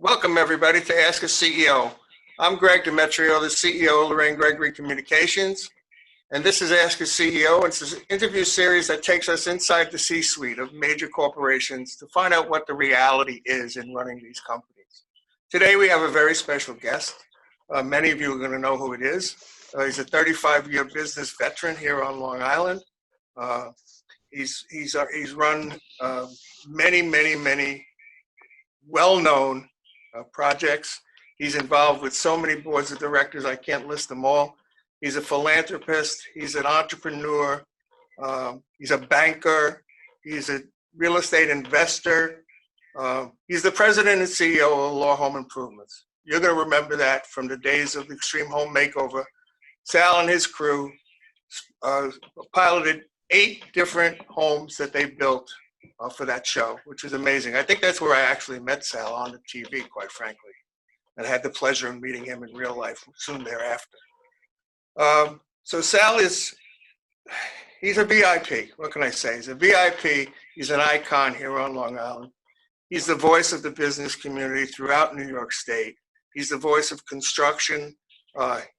Welcome, everybody, to Ask a CEO. I'm Greg Demetrio, the CEO of Lorraine Gregory Communications, and this is Ask a CEO. It's an interview series that takes us inside the C-suite of major corporations to find out what the reality is in running these companies. Today, we have a very special guest. Many of you are going to know who it is. He's a 35-year business veteran here on Long Island. He's run many well-known projects. He's involved with so many boards of directors, I can't list them all. He's a philanthropist, he's an entrepreneur, he's a banker, he's a real estate investor. He's the president and CEO of Alure Home Improvements. You're going to remember that from the days of the Extreme Home Makeover. Sal and his crew piloted 8 different homes that they built for that show, which is amazing. I think that's where I actually met Sal, on the TV, quite frankly, and had the pleasure of meeting him in real life soon thereafter. So Sal he's a VIP. What can I say? He's a VIP. He's an icon here on Long Island. He's the voice of the business community throughout New York State. He's the voice of construction.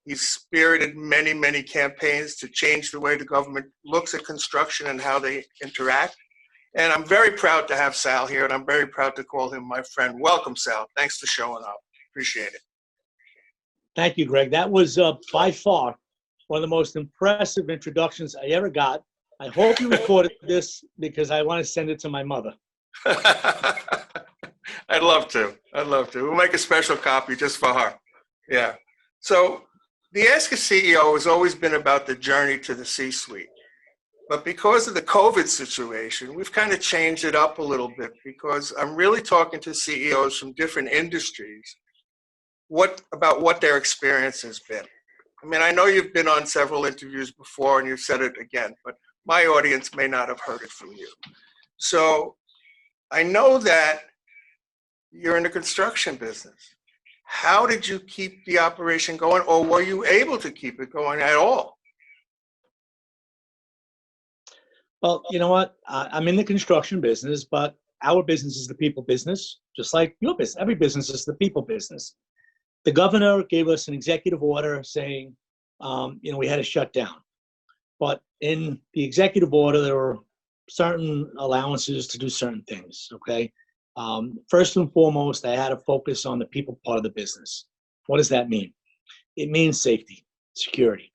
He's spirited many campaigns to change the way the government looks at construction and how they interact. And I'm very proud to have Sal here, and I'm very proud to call him my friend. Welcome, Sal. Thanks for showing up. Appreciate it. Thank you, Greg. That was by far one of the most impressive introductions I ever got. I hope you recorded this because I want to send it to my mother. I'd love to. We'll make a special copy just for her. Yeah. So the Ask a CEO has always been about the journey to the C-suite. But because of the COVID situation, we've kind of changed it up a little bit, because I'm really talking to CEOs from different industries about what their experience has been. I mean, I know you've been on several interviews before and you've said it again, but my audience may not have heard it from you. So I know that you're in the construction business. How did you keep the operation going, or were you able to keep it going at all? Well, you know what? I'm in the construction business, but our business is the people business, just like your business. Every business is the people business. The governor gave us an executive order saying, we had to shut down. But in the executive order, there were certain allowances to do certain things, okay? First and foremost, I had to focus on the people part of the business. What does that mean? It means safety, security.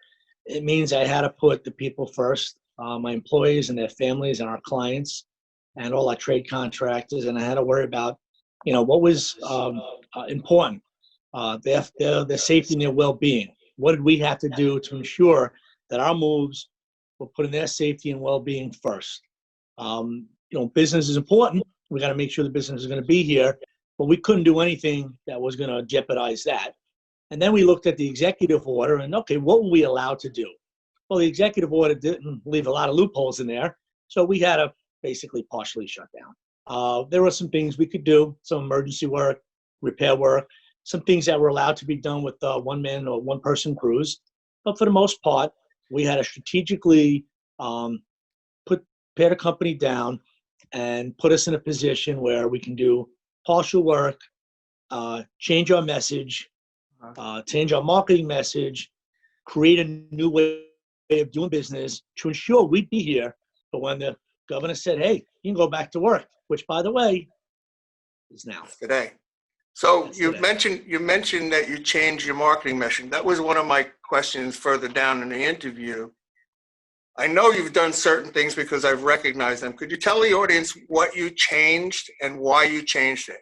It means I had to put the people first. My employees and their families and our clients and all our trade contractors, and I had to worry about, what was important, their safety and their well-being. What did we have to do to ensure that our moves were putting their safety and well-being first? Business is important. We got to make sure the business is going to be here, but we couldn't do anything that was going to jeopardize that. And then we looked at the executive order and, okay, what were we allowed to do? Well, the executive order didn't leave a lot of loopholes in there, so we had to basically partially shut down. There were some things we could do, some emergency work, repair work, some things that were allowed to be done with one-man or one-person crews. But for the most part, we had to strategically pare the company down and put us in a position where we can do partial work, change our message, change our marketing message, create a new way of doing business to ensure we'd be here. But when the governor said, hey, you can go back to work, which, by the way, is now. Today. So you mentioned that you changed your marketing message. That was one of my questions further down in the interview. I know you've done certain things because I've recognized them. Could you tell the audience what you changed and why you changed it?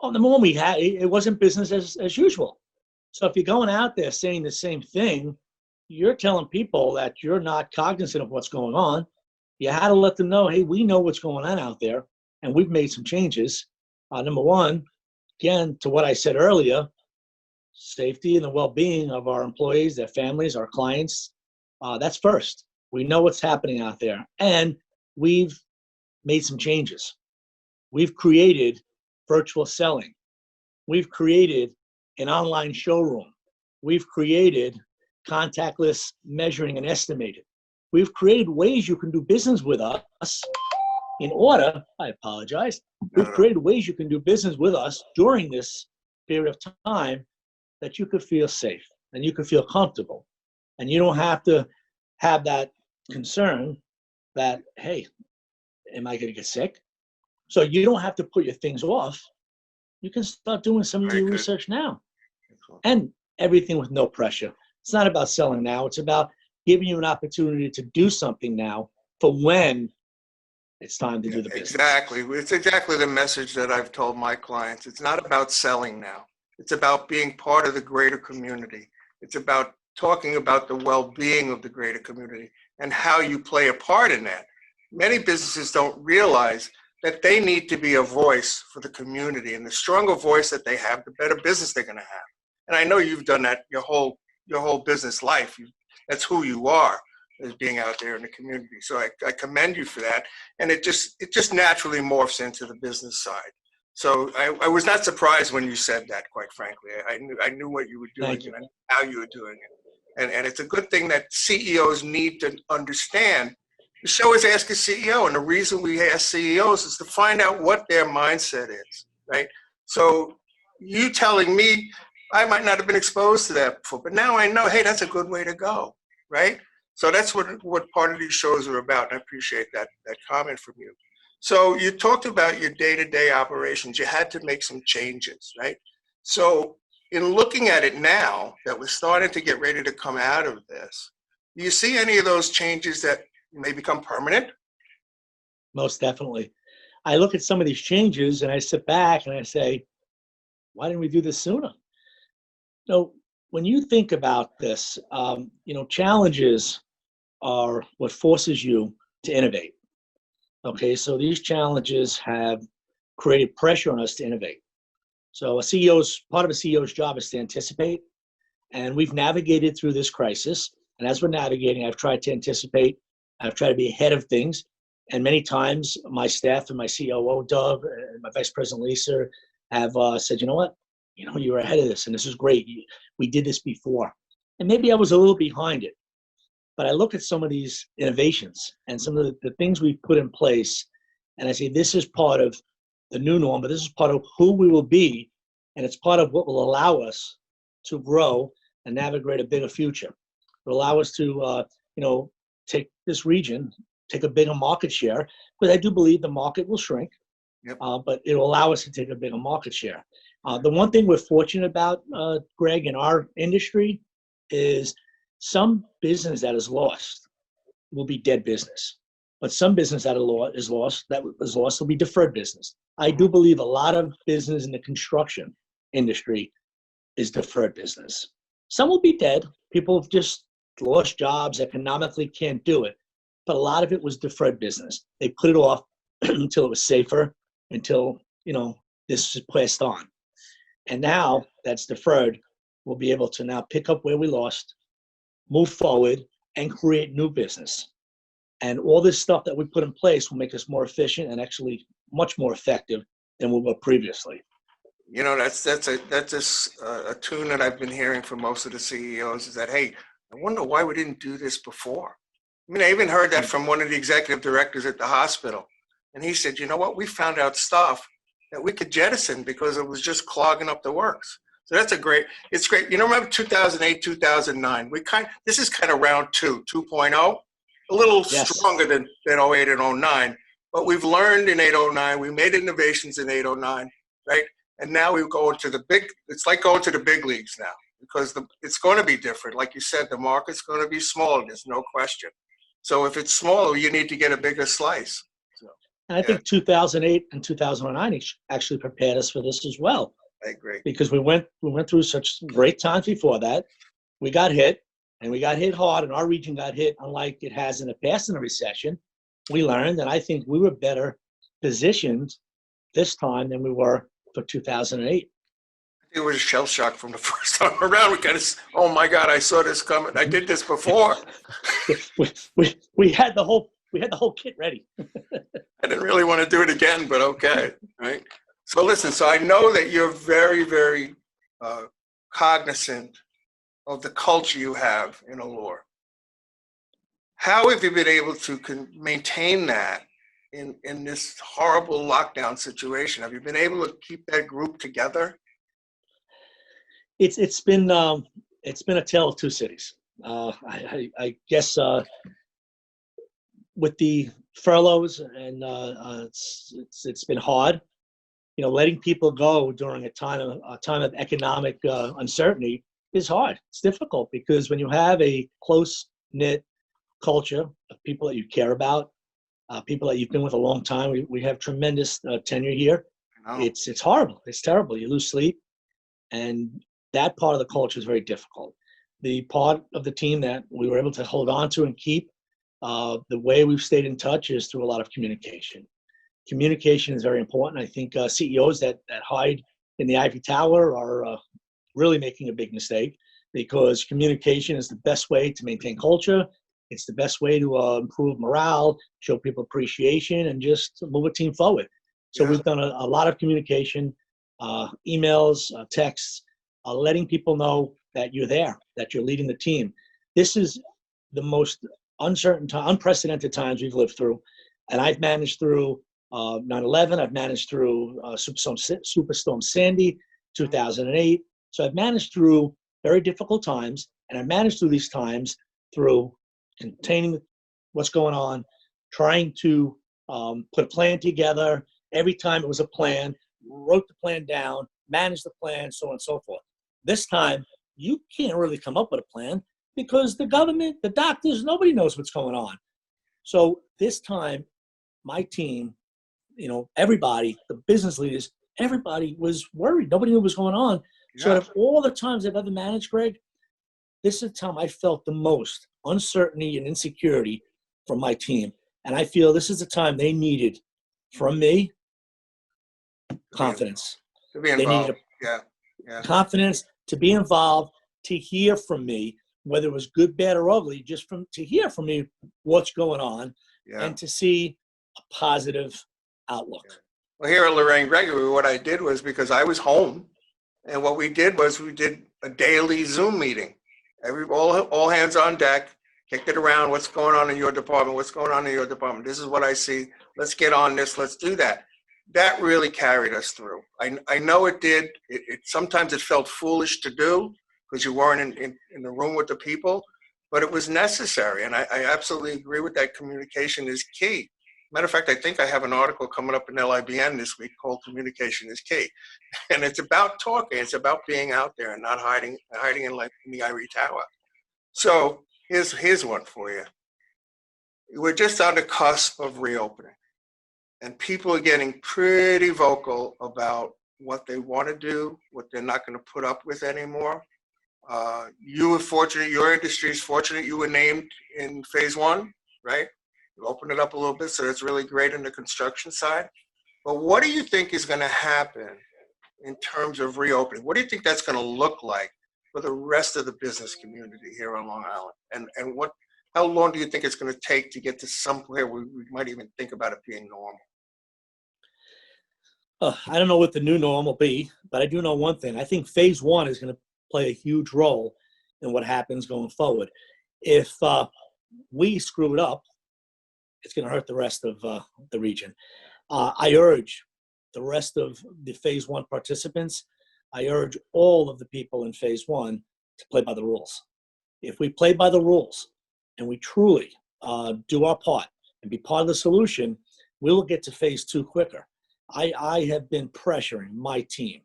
Well, number one, it wasn't business as usual. So if you're going out there saying the same thing, you're telling people that you're not cognizant of what's going on. You had to let them know, hey, we know what's going on out there, and we've made some changes. Number one, again, to what I said earlier, safety and the well-being of our employees, their families, our clients, that's first. We know what's happening out there, and we've made some changes. We've created virtual selling. We've created an online showroom. We've created contactless measuring and estimating. We've created ways you can do business with us in order, I apologize, we've created ways you can do business with us during this period of time that you could feel safe and you could feel comfortable. And you don't have to have that concern that, hey, am I going to get sick? So you don't have to put your things off. You can start doing some of your research now. And everything with no pressure. It's not about selling now. It's about giving you an opportunity to do something now for when it's time to do the business. Exactly. It's exactly the message that I've told my clients. It's not about selling now. It's about being part of the greater community. It's about talking about the well-being of the greater community and how you play a part in that. Many businesses don't realize that they need to be a voice for the community, and the stronger voice that they have, the better business they're going to have. And I know you've done that your whole business life. That's who you are, is being out there in the community. So I commend you for that. And it just naturally morphs into the business side. So I was not surprised when you said that, quite frankly. I knew what you were doing and how you were doing it. And it's a good thing that CEOs need to understand. The show is Ask a CEO, and the reason we ask CEOs is to find out what their mindset is, right? So you telling me, I might not have been exposed to that before, but now I know, hey, that's a good way to go, right? So that's what part of these shows are about, and I appreciate that comment from you. So you talked about your day-to-day operations. You had to make some changes, right? So in looking at it now that we're starting to get ready to come out of this, do you see any of those changes that may become permanent? Most definitely. I look at some of these changes and I sit back and I say, why didn't we do this sooner? So when you think about this, challenges are what forces you to innovate. Okay, so these challenges have created pressure on us to innovate. So part of a CEO's job is to anticipate, and we've navigated through this crisis. And as we're navigating, I've tried to anticipate. I've tried to be ahead of things. And many times my staff and my COO, Doug, and my Vice President, Lisa, have said, you know what? You were ahead of this, and this is great. We did this before. And maybe I was a little behind it. But I look at some of these innovations and some of the things we've put in place, and I say, this is part of the new norm, but this is part of who we will be, and it's part of what will allow us to grow and navigate a bigger future. It will allow us to, take this region, take a bigger market share, because I do believe the market will shrink, but it will allow us to take a bigger market share. The one thing we're fortunate about, Greg, in our industry is some business that is lost will be dead business, but some business that is lost will be deferred business. I do believe a lot of business in the construction industry is deferred business. Some will be dead. People have just lost jobs, economically can't do it. But a lot of it was deferred business. They put it off until it was safer, until, this is passed on. And now that's deferred. We'll be able to now pick up where we lost, move forward, and create new business. And all this stuff that we put in place will make us more efficient and actually much more effective than we were previously. That's a tune that I've been hearing from most of the CEOs is that, hey, I wonder why we didn't do this before. I even heard that from one of the executive directors at the hospital. And he said, you know what, we found out stuff that we could jettison because it was just clogging up the works. So it's great. Remember 2008, 2009, this is kind of round 2.0, a little stronger than 08 and 09, but we've learned in 809, we made innovations in 809, right? And now we go into it's like going to the big leagues now, because it's going to be different. Like you said, the market's going to be smaller, there's no question. So if it's smaller, you need to get a bigger slice. And I think 2008 and 2009 actually prepared us for this as well. I agree. Because we went through such great times before that. We got hit, and we got hit hard, and our region got hit unlike it has in the past in a recession. We learned, and I think we were better positioned this time than we were for 2008. It was a shell shock from the first time around. We kind of, oh my God, I saw this coming. I did this before. we had the whole kit ready. I didn't really want to do it again, but okay, right? So listen, so I know that you're very, very cognizant of the culture you have in Alure. How have you been able to maintain that in this horrible lockdown situation? Have you been able to keep that group together? It's been a tale of two cities. I guess with the furloughs and it's been hard. Letting people go during a time of economic uncertainty is hard. It's difficult because when you have a close knit culture of people that you care about, people that you've been with a long time, we have tremendous tenure here. It's horrible. It's terrible. You lose sleep, and that part of the culture is very difficult. The part of the team that we were able to hold on to and keep, the way we've stayed in touch is through a lot of communication. Communication is very important. I think CEOs that hide in the Ivy Tower are really making a big mistake, because communication is the best way to maintain culture. It's the best way to improve morale, show people appreciation, and just move a team forward. So we've done a lot of communication, emails, texts, letting people know that you're there, that you're leading the team. This is the most unprecedented times we've lived through. And I've managed through 9/11. I've managed through Superstorm Sandy, 2008. So I've managed through very difficult times, and I've managed through these times through containing what's going on, trying to put a plan together. Every time it was a plan, wrote the plan down, managed the plan, so on and so forth. This time, you can't really come up with a plan because the government, the doctors, nobody knows what's going on. So this time, my team, everybody, the business leaders, everybody was worried. Nobody knew what was going on. So out of all the times I've ever managed, Greg, this is the time I felt the most uncertainty and insecurity from my team. And I feel this is the time they needed from me confidence. To be involved. Confidence, to be involved, to hear from me, whether it was good, bad, or ugly, just to hear from me what's going on, and to see a positive outlook. Well, here at Lorraine Gregory, what I did was, because I was home, and what we did was we did a daily Zoom meeting. All hands on deck, kicked it around. What's going on in your department? What's going on in your department? This is what I see. Let's get on this. Let's do that. That really carried us through. I know it did. Sometimes it felt foolish to do because you weren't in the room with the people, but it was necessary. And I absolutely agree with that. Communication is key. Matter of fact, I think I have an article coming up in LIBN this week called "Communication is Key," and it's about talking. It's about being out there and not hiding in the ivory tower. So here's one for you. We're just on the cusp of reopening, and people are getting pretty vocal about what they want to do, what they're not going to put up with anymore. You were fortunate. Your industry is fortunate. You were named in phase 1, right? You open it up a little bit, so that's really great in the construction side. But what do you think is going to happen in terms of reopening? What do you think that's going to look like for the rest of the business community here on Long Island? And how long do you think it's going to take to get to somewhere where we might even think about it being normal? I don't know what the new norm will be, but I do know one thing. I think phase 1 is going to play a huge role in what happens going forward. If we screw it up, it's going to hurt the rest of the region. I urge the rest of the phase 1 participants, I urge all of the people in phase 1 to play by the rules. If we play by the rules and we truly do our part and be part of the solution, we will get to phase 2 quicker. I have been pressuring my team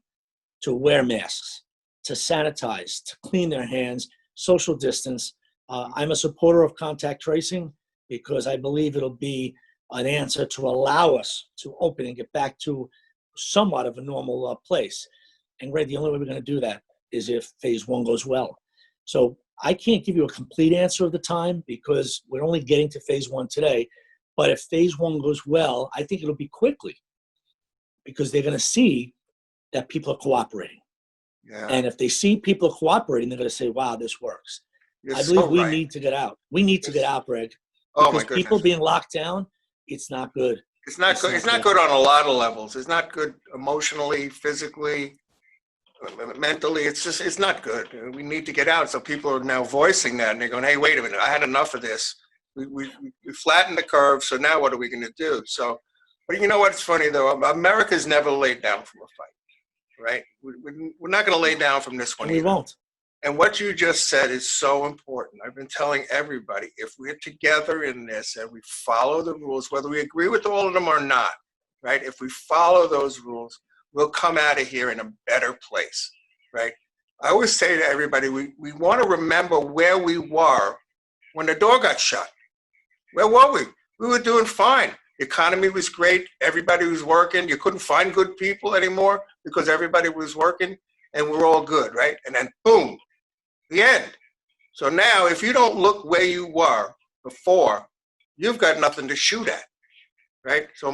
to wear masks, to sanitize, to clean their hands, social distance. I'm a supporter of contact tracing, because I believe it'll be an answer to allow us to open and get back to somewhat of a normal place. And Greg, the only way we're going to do that is if phase 1 goes well. So I can't give you a complete answer of the time because we're only getting to phase 1 today. But if phase 1 goes well, I think it'll be quickly, because they're going to see that people are cooperating. And if they see people are cooperating, they're going to say, wow, this works. I believe we need to get out. We need to get out, Greg. Because people being locked down, it's not good. It's not good. It's not good on a lot of levels. It's not good emotionally, physically, mentally. It's not good. We need to get out. So people are now voicing that, and they're going, hey, wait a minute, I had enough of this. We flattened the curve. So now what are we going to do? So, but you know what's funny though? America's never laid down from a fight, right? We're not going to lay down from this one And we either. won't. And what you just said is so important. I've been telling everybody, if we're together in this and we follow the rules, whether we agree with all of them or not, right? If we follow those rules, we'll come out of here in a better place, right? I always say to everybody, we want to remember where we were when the door got shut. Where were we? We were doing fine. The economy was great. Everybody was working. You couldn't find good people anymore because everybody was working and we're all good, right? And then boom, the end. So now if you don't look where you were before, you've got nothing to shoot at, right? So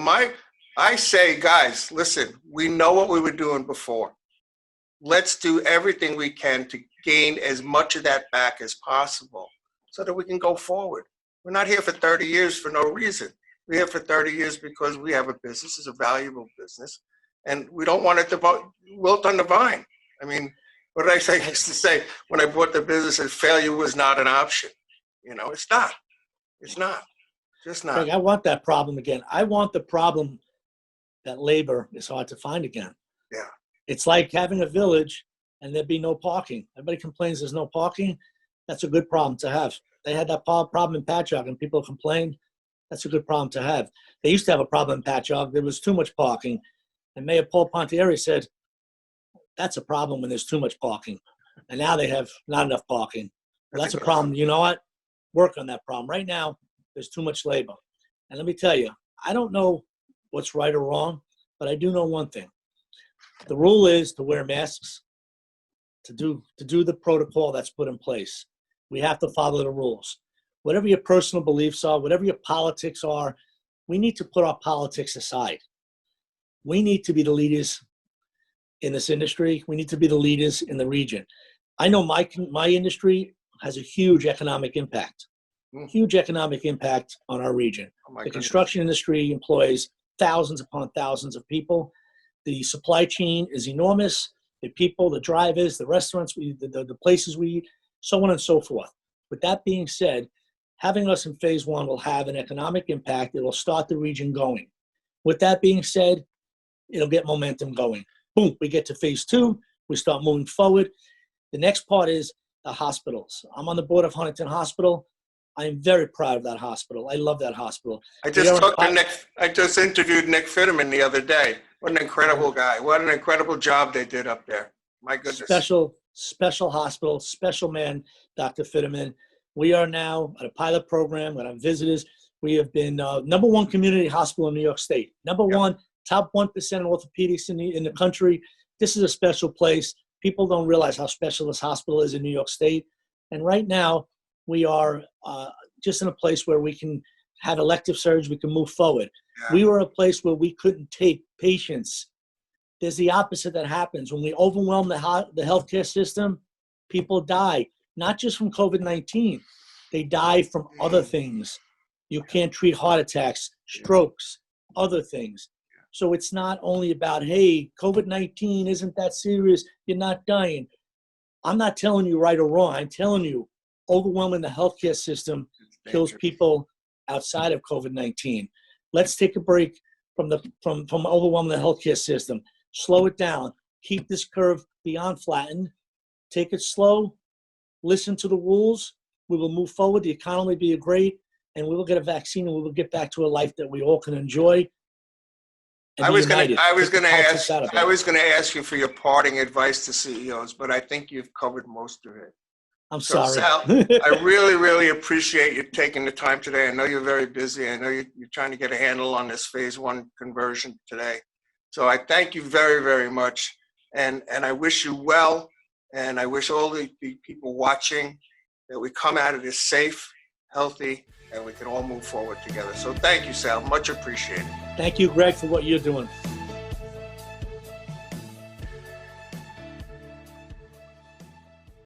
I say, guys, listen, we know what we were doing before. Let's do everything we can to gain as much of that back as possible so that we can go forward. We're not here for 30 years for no reason. We're here for 30 years because we have a business, it's a valuable business, and we don't want it to wilt on the vine. I mean, what did I say? I used to say when I bought the business that failure was not an option. You know, it's not. It's not. Just not. Greg, I want that problem again. I want the problem that labor is hard to find again. Yeah. It's like having a village and there'd be no parking. Everybody complains there's no parking. That's a good problem to have. They had that problem in Patchogue and people complained. That's a good problem to have. They used to have a problem in Patchogue. There was too much parking. And Mayor Paul Pontieri said, that's a problem when there's too much parking. And now they have not enough parking. Well, that's a problem. You know what? Work on that problem. Right now, there's too much labor. And let me tell you, I don't know what's right or wrong, but I do know one thing. The rule is to wear masks, to do the protocol that's put in place. We have to follow the rules. Whatever your personal beliefs are, whatever your politics are, we need to put our politics aside. We need to be the leaders in this industry. We need to be the leaders in the region. I know my industry has a huge economic impact, huge economic impact on our region. The construction industry employs thousands upon thousands of people. The supply chain is enormous. The people, the drivers, the restaurants, the places we eat, so on and so forth. With that being said, having us in phase one will have an economic impact. It will start the region going. With that being said, it'll get momentum going. Boom, we get to phase two. We start moving forward. The next part is the hospitals. I'm on the board of Huntington Hospital. I am very proud of that hospital. I love that hospital. I just interviewed Nick Fitterman the other day. What an incredible guy. What an incredible job they did up there. My goodness. Special hospital, special man, Dr. Fitterman. We are now at a pilot program with our visitors. We have been number one community hospital in New York State. Number one, top 1% in orthopedics in the country. This is a special place. People don't realize how special this hospital is in New York State. And right now, we are just in a place where we can have elective surgery, we can move forward. Yeah. We were a place where we couldn't take patients. There's the opposite that happens. When we overwhelm the healthcare system, people die, not just from COVID-19. They die from other things. You can't treat heart attacks, strokes, other things. So it's not only about, hey, COVID-19 isn't that serious, you're not dying. I'm not telling you right or wrong. I'm telling you, overwhelming the healthcare system kills people outside of COVID-19. Let's take a break from overwhelming the healthcare system. Slow it down. Keep this curve beyond flattened. Take it slow. Listen to the rules. We will move forward. The economy will be great, and we will get a vaccine, and we will get back to a life that we all can enjoy. I was going to ask you for your parting advice to CEOs, but I think you've covered most of it. I'm sorry. Sal, I really, really appreciate you taking the time today. I know you're very busy. I know you're trying to get a handle on this phase one conversion today. So I thank you very, very much. And I wish you well. And I wish all the people watching that we come out of this safe, healthy, and we can all move forward together. So thank you, Sal. Much appreciated. Thank you, Greg, for what you're doing.